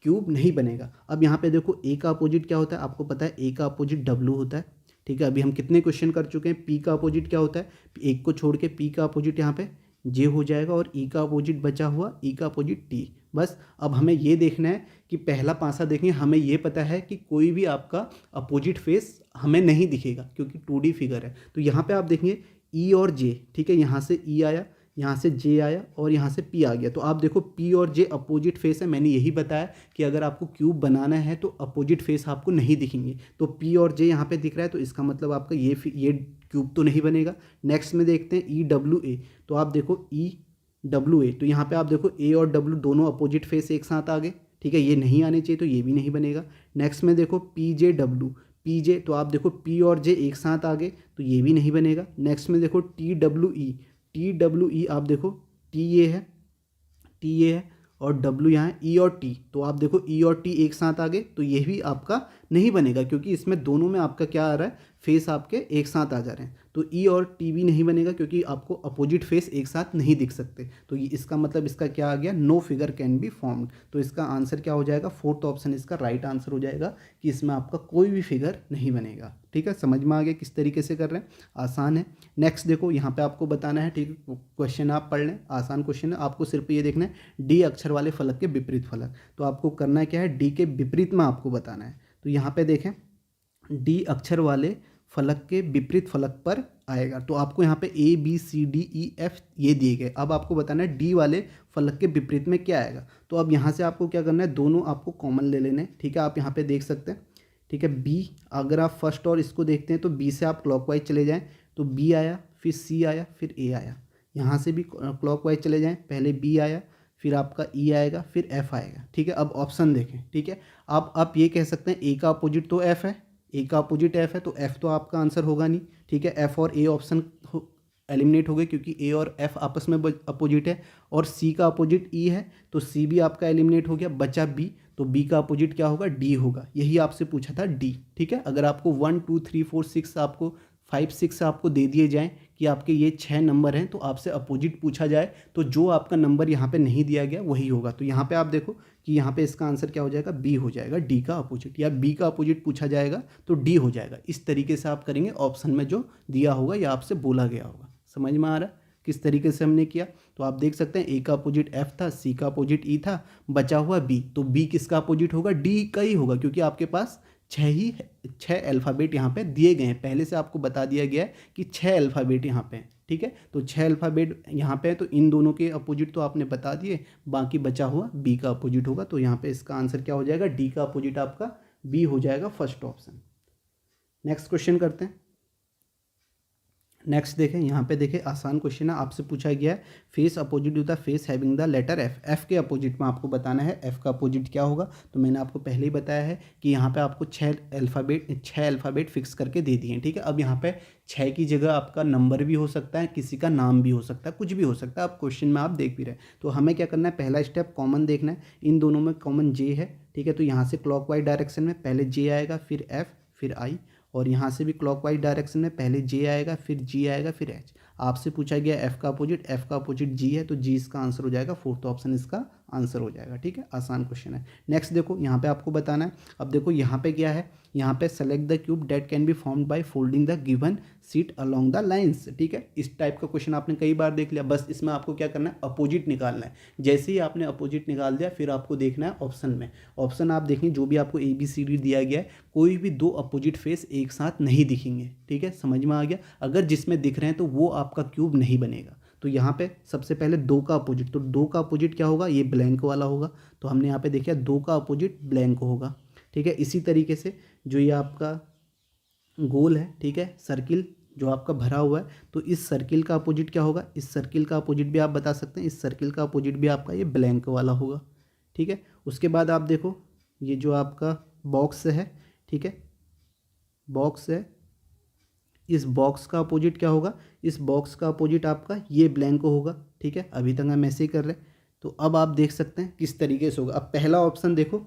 क्यूब नहीं बनेगा। अब यहाँ पे देखो ए का अपोजिट क्या होता है, आपको पता है ए का अपोजिट डब्लू होता है। ठीक है, अभी हम कितने क्वेश्चन कर चुके हैं। पी का अपोजिट क्या होता है, एक को छोड़ के पी का अपोजिट यहाँ पे जे हो जाएगा, और ई का अपोजिट बचा हुआ ई का अपोजिट टी। बस अब हमें ये देखना है कि पहला पासा देखें, हमें ये पता है कि कोई भी आपका अपोजिट फेस हमें नहीं दिखेगा क्योंकि 2D फिगर है। तो यहाँ पे आप देखेंगे ई और जे, ठीक है, यहाँ से ई आया, यहाँ से जे आया और यहाँ से पी आ गया। तो आप देखो पी और जे अपोजिट फेस है। मैंने यही बताया कि अगर आपको क्यूब बनाना है तो अपोजिट फेस आपको नहीं दिखेंगे। तो पी और जे यहाँ पे दिख रहा है, तो इसका मतलब आपका ये क्यूब तो नहीं बनेगा। नेक्स्ट में देखते हैं ई डब्ल्यू ए। तो आप देखो ई डब्ल्यू ए, तो यहाँ पे आप देखो ए और डब्ल्यू दोनों अपोजिट फेस एक साथ आ गए। ठीक है, ये नहीं आने चाहिए, तो ये भी नहीं बनेगा। नेक्स्ट में देखो पी जे डब्ल्यू, पी जे, तो आप देखो पी और जे एक साथ आ गए, तो ये भी नहीं बनेगा। नेक्स्ट में देखो T W E, T W E, आप देखो टी ये है, टी ये है और डब्ल्यू यहाँ है, ई और टी, तो आप देखो ई और टी एक साथ आ गए, तो ये भी आपका नहीं बनेगा क्योंकि इसमें दोनों में आपका क्या आ रहा है, फेस आपके एक साथ आ जा रहे हैं। तो ई और टी भी नहीं बनेगा क्योंकि आपको अपोजिट फेस एक साथ नहीं दिख सकते। तो ये इसका मतलब इसका क्या आ गया, know figure can be formed. तो इसका आंसर क्या हो जाएगा, फोर्थ ऑप्शन इसका राइट आंसर हो जाएगा कि इसमें आपका कोई भी फिगर नहीं बनेगा। ठीक है, समझ में आ गया किस तरीके से कर रहे हैं, आसान है। नेक्स्ट देखो यहाँ पे आपको बताना है, ठीक है, क्वेश्चन आप पढ़ लें, आसान क्वेश्चन है। आपको सिर्फ ये देखना है डी अक्षर वाले फलक के विपरीत फलक। तो आपको करना क्या है, डी के विपरीत में आपको बताना है। तो यहाँ पे देखें डी अक्षर वाले फलक के विपरीत फलक पर आएगा। तो आपको यहाँ पे A B C D E F ये दिए गए। अब आपको बताना है डी वाले फलक के विपरीत में क्या आएगा। तो अब यहाँ से आपको क्या करना है, दोनों आपको कॉमन ले लेने। ठीक है, आप यहाँ पे देख सकते हैं। ठीक है, बी, अगर आप फर्स्ट और इसको देखते हैं तो बी से आप क्लॉकवाइज चले जाएँ तो बी आया, फिर सी आया, फिर ए आया। यहाँ से भी क्लॉकवाइज चले जाएँ, पहले बी आया, फिर आपका ई आएगा, फिर एफ आएगा। ठीक है, अब ऑप्शन देखें। ठीक है, आप ये कह सकते हैं ए का अपोजिट तो एफ है, ए का अपोजिट एफ है, तो एफ तो आपका आंसर होगा नहीं। ठीक है, एफ और ए ऑप्शन एलिमिनेट हो गए क्योंकि ए और एफ आपस में अपोजिट है। और सी का अपोजिट ई है, तो सी भी आपका एलिमिनेट हो गया, बचा बी। तो बी का अपोजिट क्या होगा, डी होगा। यही आपसे पूछा था डी। ठीक है, अगर आपको 1 2 3 4 6 आपको 5 6 आपको दे दिए जाएँ कि आपके ये 6 नंबर हैं, तो आपसे अपोजिट पूछा जाए तो जो आपका नंबर यहाँ पे नहीं दिया गया वही होगा। तो यहाँ पे आप देखो कि यहाँ पे इसका आंसर क्या हो जाएगा, बी हो जाएगा, डी का अपोजिट। या बी का अपोजिट पूछा जाएगा तो डी हो जाएगा। इस तरीके से आप करेंगे, ऑप्शन में जो दिया होगा या आपसे बोला गया होगा। समझ में आ रहा है किस तरीके से हमने किया। तो आप देख सकते हैं ए का अपोजिट एफ था, सी का अपोजिट ई था, बचा हुआ बी। तो बी किसका अपोजिट होगा, डी का ही होगा, क्योंकि आपके पास 6 अल्फ़ाबेट यहाँ पे दिए गए हैं। पहले से आपको बता दिया गया है कि 6 अल्फ़ाबेट यहाँ पे हैं। ठीक है, तो 6 अल्फ़ाबेट यहाँ पे है, तो इन दोनों के अपोजिट तो आपने बता दिए, बाकी बचा हुआ बी का अपोजिट होगा। तो यहाँ पे इसका आंसर क्या हो जाएगा, डी का अपोजिट आपका बी हो जाएगा, फर्स्ट ऑप्शन। नेक्स्ट क्वेश्चन करते हैं। नेक्स्ट देखें, यहाँ पे देखें, आसान क्वेश्चन है। आपसे पूछा गया है face opposite to the face having the letter F. F के अपोजिट में आपको बताना है एफ का अपोजिट क्या होगा। तो मैंने आपको पहले ही बताया है कि यहाँ पे आपको 6 अल्फ़ाबेट फिक्स करके दे दिए हैं। ठीक है, अब यहाँ पे 6 की जगह आपका नंबर भी हो सकता है, किसी का नाम भी हो सकता है, कुछ भी हो सकता है। आप क्वेश्चन में आप देख भी रहे हैं। तो हमें क्या करना है, पहला स्टेप कॉमन देखना है। इन दोनों में कॉमन जे है। ठीक है, तो यहाँ से क्लॉकवाइज डायरेक्शन में पहले जे आएगा, फिर एफ, फिर आई। और यहाँ से भी क्लॉकवाइज डायरेक्शन में पहले जे आएगा, फिर जी आएगा, फिर एच। आपसे पूछा गया एफ का अपोजिट जी है, तो जी इसका आंसर हो जाएगा, फोर्थ ऑप्शन इसका आंसर हो जाएगा। ठीक है, आसान क्वेश्चन है। नेक्स्ट देखो, यहाँ पे आपको बताना है। अब देखो यहाँ पे क्या है, यहाँ पे select the cube date can be formed by folding the given seat along the lines. ठीक है, इस टाइप का क्वेश्चन आपने कई बार देख लिया। बस इसमें आपको क्या करना है, अपोजिट निकालना है। जैसे ही आपने अपोजिट निकाल दिया, फिर आपको देखना है ऑप्शन में। ऑप्शन आप देखें, जो भी आपको ए बी सी डी दिया गया है, कोई भी 2 अपोजिट फेस एक साथ नहीं दिखेंगे। ठीक है, समझ में आ गया। अगर जिसमें दिख रहे हैं तो वो आपका क्यूब नहीं बनेगा। तो यहाँ पे सबसे पहले 2 का अपोजिट, तो 2 का अपोजिट क्या होगा, ये ब्लैंक वाला होगा। तो हमने यहाँ पे देखा 2 का अपोजिट ब्लैंक होगा। ठीक है, इसी तरीके से जो ये आपका गोल है, ठीक है, सर्किल, जो आपका भरा हुआ है, तो इस सर्किल का अपोजिट क्या होगा, इस सर्किल का अपोजिट भी आप बता सकते हैं, इस सर्किल का अपोजिट भी आपका ये ब्लैंक वाला होगा। ठीक है, उसके बाद आप देखो ये जो आपका बॉक्स है, ठीक है, बॉक्स है, इस बॉक्स का अपोजिट क्या होगा, इस बॉक्स का अपोजिट आपका ये ब्लैंक होगा। ठीक है, अभी तक हम ऐसे ही कर रहे हैं। तो अब आप देख सकते हैं किस तरीके से होगा। अब पहला ऑप्शन देखो,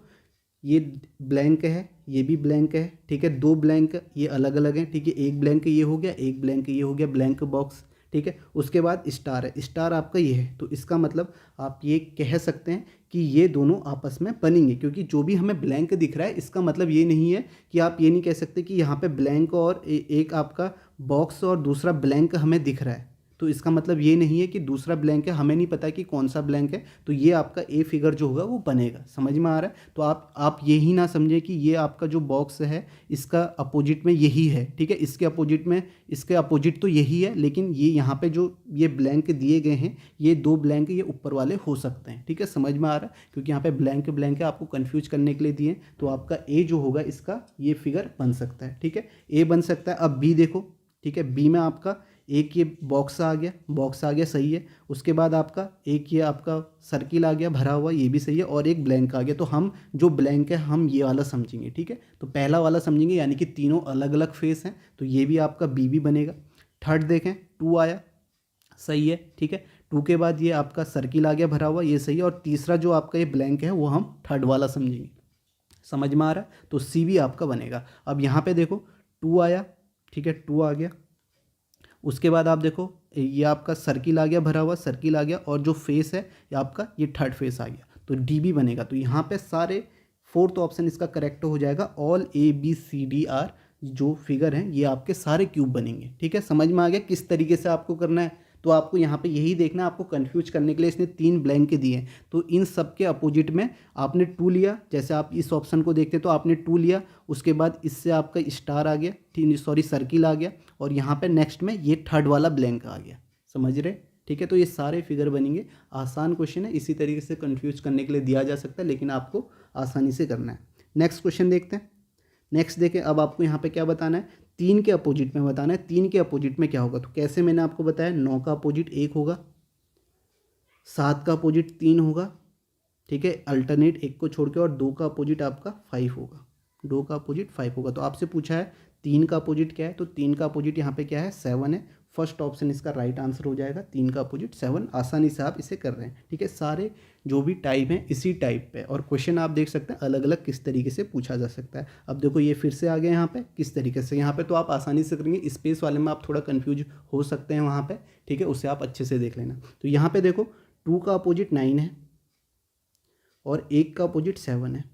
ये ब्लैंक है, ये भी ब्लैंक है। ठीक है, दो ब्लैंक ये अलग अलग हैं। ठीक है, एक ब्लैंक ये हो गया, एक ब्लैंक ये हो गया, ब्लैंक बॉक्स। ठीक है, उसके बाद स्टार है, स्टार आपका ये है। तो इसका मतलब आप ये कह सकते हैं कि ये दोनों आपस में बनेंगे, क्योंकि जो भी हमें ब्लैंक दिख रहा है इसका मतलब ये नहीं है कि आप ये नहीं कह सकते कि यहाँ पे ब्लैंक और एक आपका बॉक्स और दूसरा ब्लैंक हमें दिख रहा है। तो इसका मतलब ये नहीं है कि दूसरा ब्लैंक है, हमें नहीं पता कि कौन सा ब्लैंक है, तो ये आपका ए फिगर जो होगा वो बनेगा। समझ में आ रहा है? तो आप यही ना समझें कि ये आपका जो बॉक्स है इसका अपोजिट में यही है। ठीक है, इसके अपोजिट में, इसके अपोजिट तो यही है, लेकिन ये यहाँ पे जो ये ब्लैंक दिए गए हैं, ये दो ब्लैंक ये ऊपर वाले हो सकते हैं। ठीक है, समझ में आ रहा है? क्योंकि यहाँ पे ब्लैंक ब्लैंक है, आपको कन्फ्यूज करने के लिए दिए, तो आपका ए जो होगा इसका ये फिगर बन सकता है। ठीक है, ए बन सकता है। अब बी देखो, ठीक है, बी में आपका एक ये बॉक्स आ गया, बॉक्स आ गया, सही है। उसके बाद आपका एक ये आपका सर्किल आ गया भरा हुआ, ये भी सही है, और एक ब्लैंक आ गया। तो हम जो ब्लैंक है हम ये वाला समझेंगे। ठीक है, तो पहला वाला समझेंगे, यानी कि तीनों अलग अलग फेस हैं, तो ये भी आपका बी भी बनेगा। थर्ड देखें, टू आया, सही है। ठीक है, टू के बाद ये आपका सर्किल आ गया भरा हुआ, ये सही है। और तीसरा जो आपका ये ब्लैंक है वो हम थर्ड वाला समझेंगे। समझ में आ रहा है? तो सी भी आपका बनेगा। अब यहाँ पे देखो टू आया, ठीक है, टू आ गया। उसके बाद आप देखो ये आपका सर्किल आ गया भरा हुआ, सर्किल आ गया, और जो फेस है ये आपका ये थर्ड फेस आ गया, तो डी भी बनेगा। तो यहाँ पे सारे फोर्थ ऑप्शन इसका करेक्ट हो जाएगा। All A B C D are जो फिगर हैं ये आपके सारे क्यूब बनेंगे। ठीक है, समझ में आ गया किस तरीके से आपको करना है? तो आपको यहाँ पे यही देखना है, आपको कंफ्यूज करने के लिए इसने तीन ब्लैंक दिए हैं, तो इन सब के अपोजिट में आपने टू लिया। जैसे आप इस ऑप्शन को देखते तो आपने टू लिया, उसके बाद इससे आपका स्टार आ गया, ठीक, सॉरी सर्किल आ गया, और यहाँ पे नेक्स्ट में ये थर्ड वाला ब्लैंक आ गया। समझ रहे? ठीक है, तो ये सारे फिगर बनेंगे। आसान क्वेश्चन है, इसी तरीके से कंफ्यूज करने के लिए दिया जा सकता है, लेकिन आपको आसानी से करना है। नेक्स्ट क्वेश्चन देखते हैं। नेक्स्ट देखें, अब आपको यहाँ पे क्या बताना है, तीन के अपोजिट में बताना है। तीन के अपोजिट में क्या होगा, तो कैसे मैंने आपको बताया, 9 का अपोजिट 1 होगा, 7 का अपोजिट 3 होगा। ठीक है, अल्टरनेट 1 को छोड़ के, और 2 का अपोजिट आपका 5 होगा, 2 का अपोजिट 5 होगा। तो आपसे पूछा है 3 का अपोजिट क्या है, तो 3 का अपोजिट यहाँ पे क्या है, 7 है। फर्स्ट ऑप्शन इसका राइट आंसर हो जाएगा, 3 का अपोजिट 7। आसानी से आप इसे कर रहे हैं। ठीक है, सारे जो भी टाइप हैं इसी टाइप पे, और क्वेश्चन आप देख सकते हैं अलग अलग किस तरीके से पूछा जा सकता है। अब देखो ये फिर से आ गया यहाँ पे किस तरीके से, यहाँ पे तो आप आसानी से करेंगे, स्पेस वाले में आप थोड़ा कन्फ्यूज हो सकते हैं वहाँ पे। ठीक है, उसे आप अच्छे से देख लेना। तो यहाँ पे देखो 2 का अपोजिट 9 है, और 1 का अपोजिट 7 है,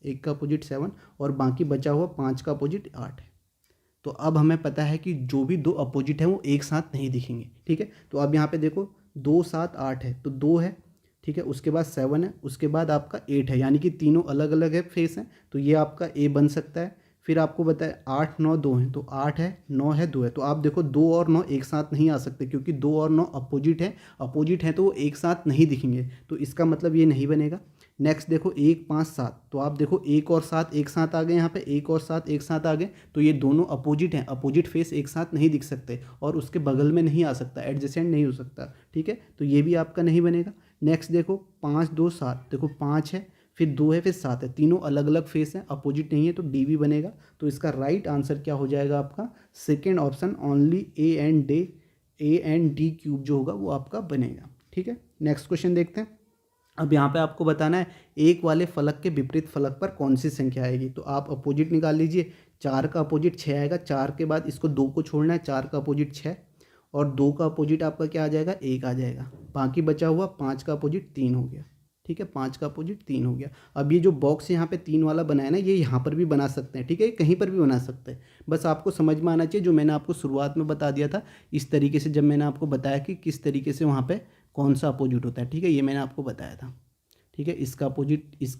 1 का अपोजिट 7, और बाकी बचा हुआ 5 का अपोजिट 8 है। तो अब हमें पता है कि जो भी दो अपोजिट हैं वो एक साथ नहीं दिखेंगे। ठीक है, तो अब यहाँ पे देखो 2 7 8 है, तो 2 है, ठीक है, उसके बाद 7 है, उसके बाद आपका 8 है, यानी कि तीनों अलग अलग है फेस हैं, तो ये आपका ए बन सकता है। फिर आपको बताया 8 9 2 हैं, तो 8 है, 9 है, 2 है। तो आप देखो 2 और 9 एक साथ नहीं आ सकते, क्योंकि 2 और 9 अपोजिट है, अपोजिट है तो वो एक साथ नहीं दिखेंगे, तो इसका मतलब ये नहीं बनेगा। नेक्स्ट देखो 1 5 7, तो आप देखो 1 और 7 एक साथ आ गए, यहाँ पे 1 और 7 एक साथ आ गए, तो ये दोनों अपोजिट हैं, अपोजिट फेस एक साथ नहीं दिख सकते, और उसके बगल में नहीं आ सकता, एडजेसेंट नहीं हो सकता। ठीक है, तो ये भी आपका नहीं बनेगा। नेक्स्ट देखो 5 2 7, देखो 5 है, फिर 2 है, फिर 7 है, तीनों अलग अलग फेस हैं, अपोजिट नहीं है, तो डी भी बनेगा। तो इसका राइट आंसर क्या हो जाएगा आपका, second option, only A and D cube जो होगा वो आपका बनेगा। ठीक है, नेक्स्ट क्वेश्चन देखते हैं। अब यहाँ पे आपको बताना है एक वाले फलक के विपरीत फलक पर कौन सी संख्या आएगी, तो आप अपोजिट निकाल लीजिए। 4 का अपोजिट 6 आएगा, 4 के बाद इसको 2 को छोड़ना है, 4 का अपोजिट 6, और 2 का अपोजिट आपका क्या आ जाएगा, 1 आ जाएगा। बाकी बचा हुआ 5 का अपोजिट 3 हो गया। ठीक है, 5 का अपोजिट 3 हो गया। अब ये जो बॉक्स यहाँ पे 3 वाला बनाया ना, ये यहाँ पर भी बना सकते हैं। ठीक है, कहीं पर भी बना सकते हैं, बस आपको समझ में आना चाहिए। जो मैंने आपको शुरुआत में बता दिया था इस तरीके से, जब मैंने आपको बताया कि किस तरीके से वहाँ पे कौन सा अपोजिट होता है। ठीक है, ये मैंने आपको बताया था। ठीक है, इसका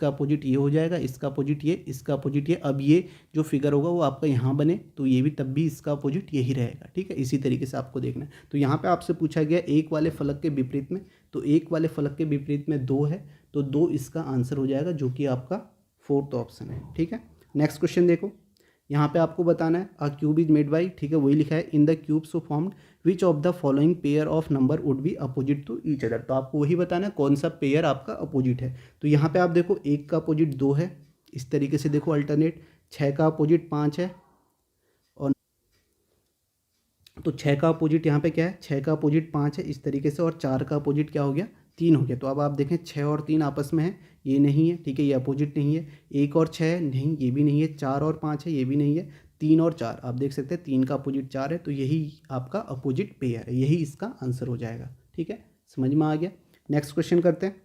अपोजिट ये हो जाएगा, इसका अपोजिट ये, इसका अपोजिट ये। अब ये जो फिगर होगा वो आपका यहाँ बने, तो ये भी तब भी इसका अपोजिट यही रहेगा। ठीक है, इसी तरीके से आपको देखना है। तो यहाँ पे आपसे पूछा गया एक वाले फलक के विपरीत में, तो एक वाले फलक के विपरीत में 2 है, तो 2 इसका आंसर हो जाएगा, जो कि आपका फोर्थ ऑप्शन है। ठीक है, नेक्स्ट क्वेश्चन देखो। यहाँ पे आपको बताना है a cube is made by, ठीक है वही लिखा है, in the cube so formed which of the following pair of number would be opposite to each other. तो आपको वही बताना है कौन सा पेयर आपका अपोजिट है। तो यहाँ पे आप देखो 1 का अपोजिट 2 है, इस तरीके से देखो अल्टरनेट। 6 का अपोजिट 5 है, और तो 6 का अपोजिट यहाँ पे क्या है, 6 का अपोजिट 5 है इस तरीके से, और 4 का अपोजिट क्या हो गया, 3 हो गया। तो अब आप देखें 6 और 3 आपस में है, ये नहीं है, ठीक है ये अपोजिट नहीं है। 1 और 6 नहीं, ये भी नहीं है। 4 और 5 है, ये भी नहीं है। 3 और 4 आप देख सकते हैं, 3 का अपोजिट 4 है, तो यही आपका अपोजिट पेयर है, यही इसका आंसर हो जाएगा। ठीक है, समझ में आ गया। नेक्स्ट क्वेश्चन करते हैं।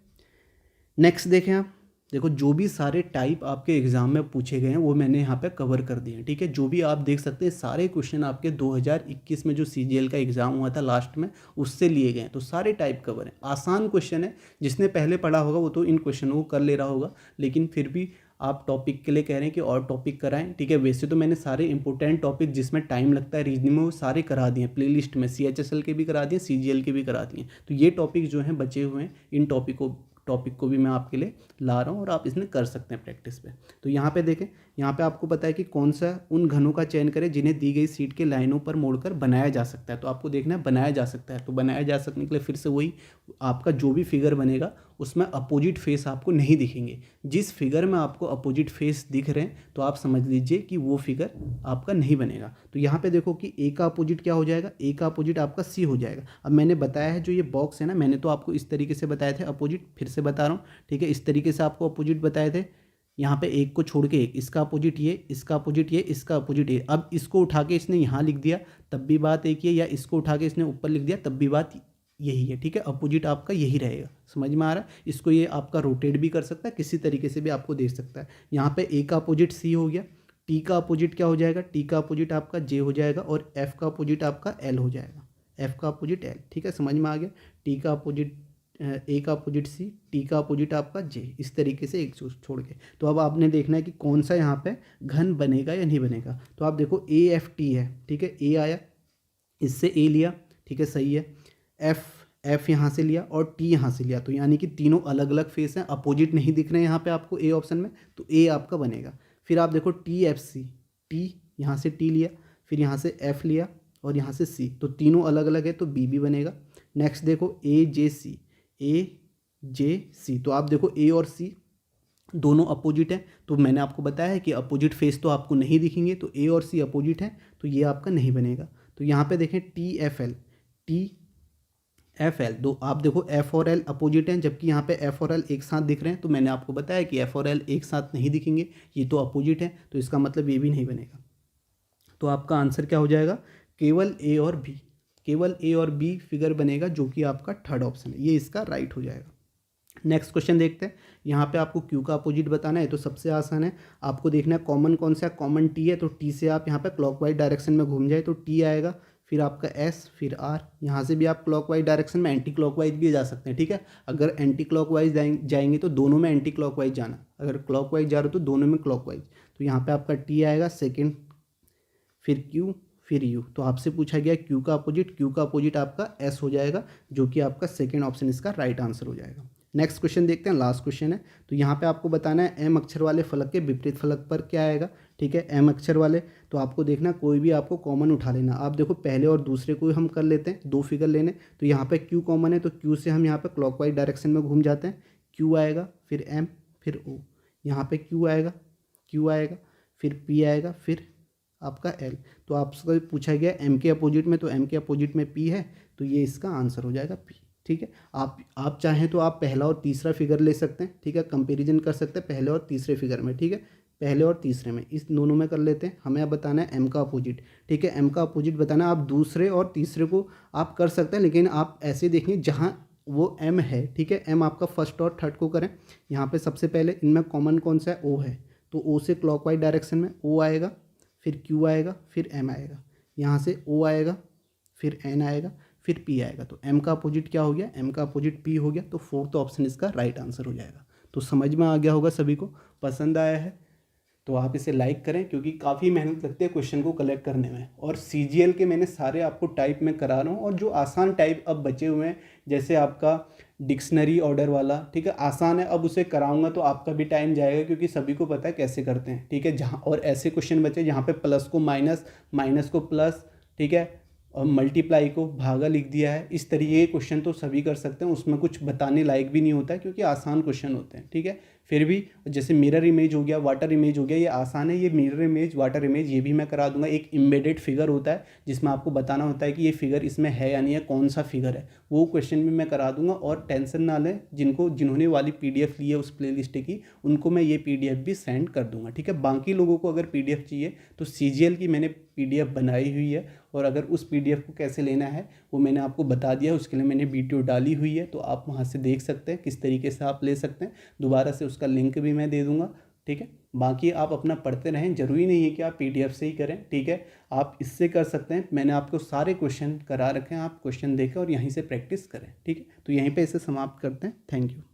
नेक्स्ट देखें आप, देखो जो भी सारे टाइप आपके एग्जाम में पूछे गए हैं वो मैंने यहाँ पे कवर कर दिए हैं। ठीक है, जो भी आप देख सकते हैं सारे क्वेश्चन आपके 2021 में जो सीजीएल का एग्ज़ाम हुआ था लास्ट में उससे लिए गए हैं, तो सारे टाइप कवर हैं। आसान क्वेश्चन है, जिसने पहले पढ़ा होगा वो तो इन क्वेश्चनों को कर ले रहा होगा, लेकिन फिर भी आप टॉपिक के लिए कह रहे हैं कि और टॉपिक कराएं। ठीक है, वैसे तो मैंने सारे इंपॉर्टेंट टॉपिक जिसमें टाइम लगता है रीजनिंग में वो सारे करा दिए हैं प्लेलिस्ट में, सीएचएसएल के भी करा दिए, सीजीएल के भी करा दिए। तो ये टॉपिक जो हैं बचे हुए हैं, इन टॉपिक को भी मैं आपके लिए ला रहा हूँ और आप इसमें कर सकते हैं प्रैक्टिस पे। तो यहाँ पे देखें, यहाँ पे आपको पता है कि कौन सा उन घनों का चयन करें जिन्हें दी गई सीट के लाइनों पर मोड़कर बनाया जा सकता है। तो आपको देखना है बनाया जा सकता है, तो बनाया जा सकने के लिए फिर से वही आपका जो भी फिगर बनेगा उसमें अपोजिट फेस आपको नहीं दिखेंगे। जिस फिगर में आपको अपोजिट फेस दिख रहे हैं तो आप समझ लीजिए कि वो फिगर आपका नहीं बनेगा। तो यहाँ पे देखो कि ए का अपोजिट क्या हो जाएगा, ए का अपोजिट आपका सी हो जाएगा। अब मैंने बताया है जो ये बॉक्स है ना, मैंने तो आपको इस तरीके से बताए थे अपोजिट, फिर से बता रहा हूँ। ठीक है, इस तरीके से आपको अपोजिट बताए थे, यहाँ पे एक को छोड़ के एक, इसका अपोजिट ये, इसका अपोजिट ये, इसका अपोजिट ये। अब इसको उठा के इसने यहाँ लिख दिया तब भी बात एक ही है, या इसको उठा के इसने ऊपर लिख दिया तब भी बात यही है। ठीक है, अपोजिट आपका यही रहेगा। समझ में आ रहा है। इसको ये आपका रोटेट भी कर सकता है, किसी तरीके से भी आपको दे सकता है। यहाँ पे ए का अपोजिट सी हो गया, टी का अपोजिट क्या हो जाएगा, टी का अपोजिट आपका जे हो जाएगा, और एफ का अपोजिट आपका एल हो जाएगा, एफ का अपोजिट एल। ठीक है, समझ में आ गया। टी का अपोजिट ए का अपोजिट सी, टी का अपोजिट आपका जे, इस तरीके से एक छोड़ के। तो अब आपने देखना है कि कौन सा यहाँ पे घन बनेगा या नहीं बनेगा। तो आप देखो ए एफ टी है, ठीक है, ए आया, इससे ए लिया, ठीक है सही है। एफ यहाँ से लिया और टी यहाँ से लिया, तो यानी कि तीनों अलग अलग फेस हैं, अपोजिट नहीं दिख रहे हैं यहाँ पे आपको ए ऑप्शन में, तो ए आपका बनेगा। फिर आप देखो टी एफ सी, टी यहाँ से टी लिया, फिर यहाँ से एफ लिया और यहाँ से सी, तो तीनों अलग अलग है तो बी भी बनेगा। नेक्स्ट देखो ए जे सी, ए जे सी, तो आप देखो ए और सी दोनों अपोजिट हैं, तो मैंने आपको बताया है कि अपोजिट फेस तो आपको नहीं दिखेंगे, तो ए और सी अपोजिट है तो ये आपका नहीं बनेगा। तो यहाँ पे देखें T F L, T F L, दो आप देखो एफ और एल अपोजिट हैं, जबकि यहाँ पे एफ और एल एक साथ दिख रहे हैं, तो मैंने आपको बताया कि एफ और एल एक साथ नहीं दिखेंगे, ये तो अपोजिट है, तो इसका मतलब ये भी नहीं बनेगा। तो आपका आंसर क्या हो जाएगा, केवल ए और बी, केवल ए और बी फिगर बनेगा, जो कि आपका थर्ड ऑप्शन है, ये इसका राइट हो जाएगा। नेक्स्ट क्वेश्चन देखते हैं। यहाँ पे आपको क्यू का अपोजिट बताना है, तो सबसे आसान है, आपको देखना है कॉमन कौन सा है, कॉमन टी है, तो टी से आप यहाँ पे क्लॉकवाइज डायरेक्शन में घूम जाए तो टी आएगा, फिर आपका एस, फिर आर। यहाँ से भी आप क्लॉकवाइज डायरेक्शन में एंटी क्लॉकवाइज भी जा सकते हैं। ठीक है, अगर एंटी क्लॉकवाइज जाएंगे तो दोनों में एंटी क्लॉकवाइज जाना, अगर क्लॉकवाइज जा रहे हो तो दोनों में क्लॉकवाइज। तो यहाँ पे आपका टी आएगा सेकेंड, फिर क्यू, फिर यू। तो आपसे पूछा गया क्यू का अपोजिट, क्यू का अपोजिट आपका एस हो जाएगा, जो कि आपका सेकेंड ऑप्शन इसका राइट आंसर हो जाएगा। नेक्स्ट क्वेश्चन देखते हैं, लास्ट क्वेश्चन है। तो यहाँ पे आपको बताना है एम अक्षर वाले फलक के विपरीत फलक पर क्या आएगा। ठीक है, एम अक्षर वाले, तो आपको देखना कोई भी आपको कॉमन उठा लेना। आप देखो पहले और दूसरे को हम कर लेते हैं, दो फिगर लेने, तो यहाँ पे क्यू कॉमन है, तो क्यू से हम यहाँ पे क्लॉकवाइज डायरेक्शन में घूम जाते हैं। क्यू आएगा, फिर एम, फिर ओ, यहाँ पे क्यू आएगा, क्यू आएगा, फिर पी आएगा, फिर आपका एल। तो आपसे पूछा गया एम के अपोजिट में, तो एम के अपोजिट में पी है, तो ये इसका आंसर हो जाएगा पी। ठीक है, आप चाहें तो आप पहला और तीसरा फिगर ले सकते हैं। ठीक है, कंपैरिजन कर सकते हैं पहले और तीसरे फिगर में। ठीक है, पहले और तीसरे में, इस दोनों में कर लेते हैं। हमें अब बताना है एम का अपोजिट। ठीक है, एम का अपोजिट बताना, आप दूसरे और तीसरे को आप कर सकते हैं, लेकिन आप ऐसे देखिए जहाँ वो एम है। ठीक है, एम आपका फर्स्ट और थर्ड को करें। यहाँ पे सबसे पहले इनमें कॉमन कौन सा है, ओ है, तो ओ से क्लॉकवाइज डायरेक्शन में ओ आएगा, फिर क्यू आएगा, फिर एम आएगा, यहाँ से ओ आएगा, फिर एन आएगा, फिर पी आएगा। तो एम का अपोजिट क्या हो गया, एम का अपोजिट पी हो गया, तो फोर्थ ऑप्शन इसका राइट आंसर हो जाएगा। तो समझ में आ गया होगा सभी को, पसंद आया है तो आप इसे लाइक करें क्योंकि काफ़ी मेहनत लगती है क्वेश्चन को कलेक्ट करने में। और सीजीएल के मैंने सारे आपको टाइप में करा रहा हूँ, और जो आसान टाइप अब बचे हुए हैं जैसे आपका डिक्शनरी ऑर्डर वाला, ठीक है, आसान है, अब उसे कराऊंगा तो आपका भी टाइम जाएगा क्योंकि सभी को पता है कैसे करते हैं, ठीक है। जहाँ और ऐसे क्वेश्चन बचे जहाँ पे प्लस को माइनस, माइनस को प्लस, ठीक है, और मल्टीप्लाई को भागा लिख दिया है, इस तरीके के क्वेश्चन तो सभी कर सकते हैं, उसमें कुछ बताने लायक भी नहीं होता है क्योंकि आसान क्वेश्चन होते हैं, ठीक है। फिर भी जैसे मिरर इमेज हो गया, वाटर इमेज हो गया, ये आसान है, ये मिरर इमेज, वाटर इमेज ये भी मैं करा दूंगा। एक एम्बेडेड फिगर होता है जिसमें आपको बताना होता है कि ये फिगर इसमें है या नहीं है, कौन सा फिगर है, वो क्वेश्चन भी मैं करा दूंगा। और टेंशन ना लें, जिन्होंने वाली पीडीएफ ली है उस प्लेलिस्ट की, उनको मैं ये पीडीएफ भी सेंड कर दूंगा, ठीक है। बाकी लोगों को अगर पीडीएफ चाहिए तो सीजीएल की मैंने पीडीएफ बनाई हुई है, और अगर उस पीडीएफ को कैसे लेना है वो मैंने आपको बता दिया, उसके लिए मैंने वीडियो डाली हुई है, तो आप वहाँ से देख सकते हैं किस तरीके से आप ले सकते हैं। दोबारा से उसका लिंक भी मैं दे दूँगा, ठीक है। बाकी आप अपना पढ़ते रहें, ज़रूरी नहीं है कि आप पीडीएफ से ही करें, ठीक है, आप इससे कर सकते हैं। मैंने आपको सारे क्वेश्चन करा रखे हैं, आप क्वेश्चन देखें और यहीं से प्रैक्टिस करें, ठीक है। तो यहीं पे इसे समाप्त करते हैं। Thank you.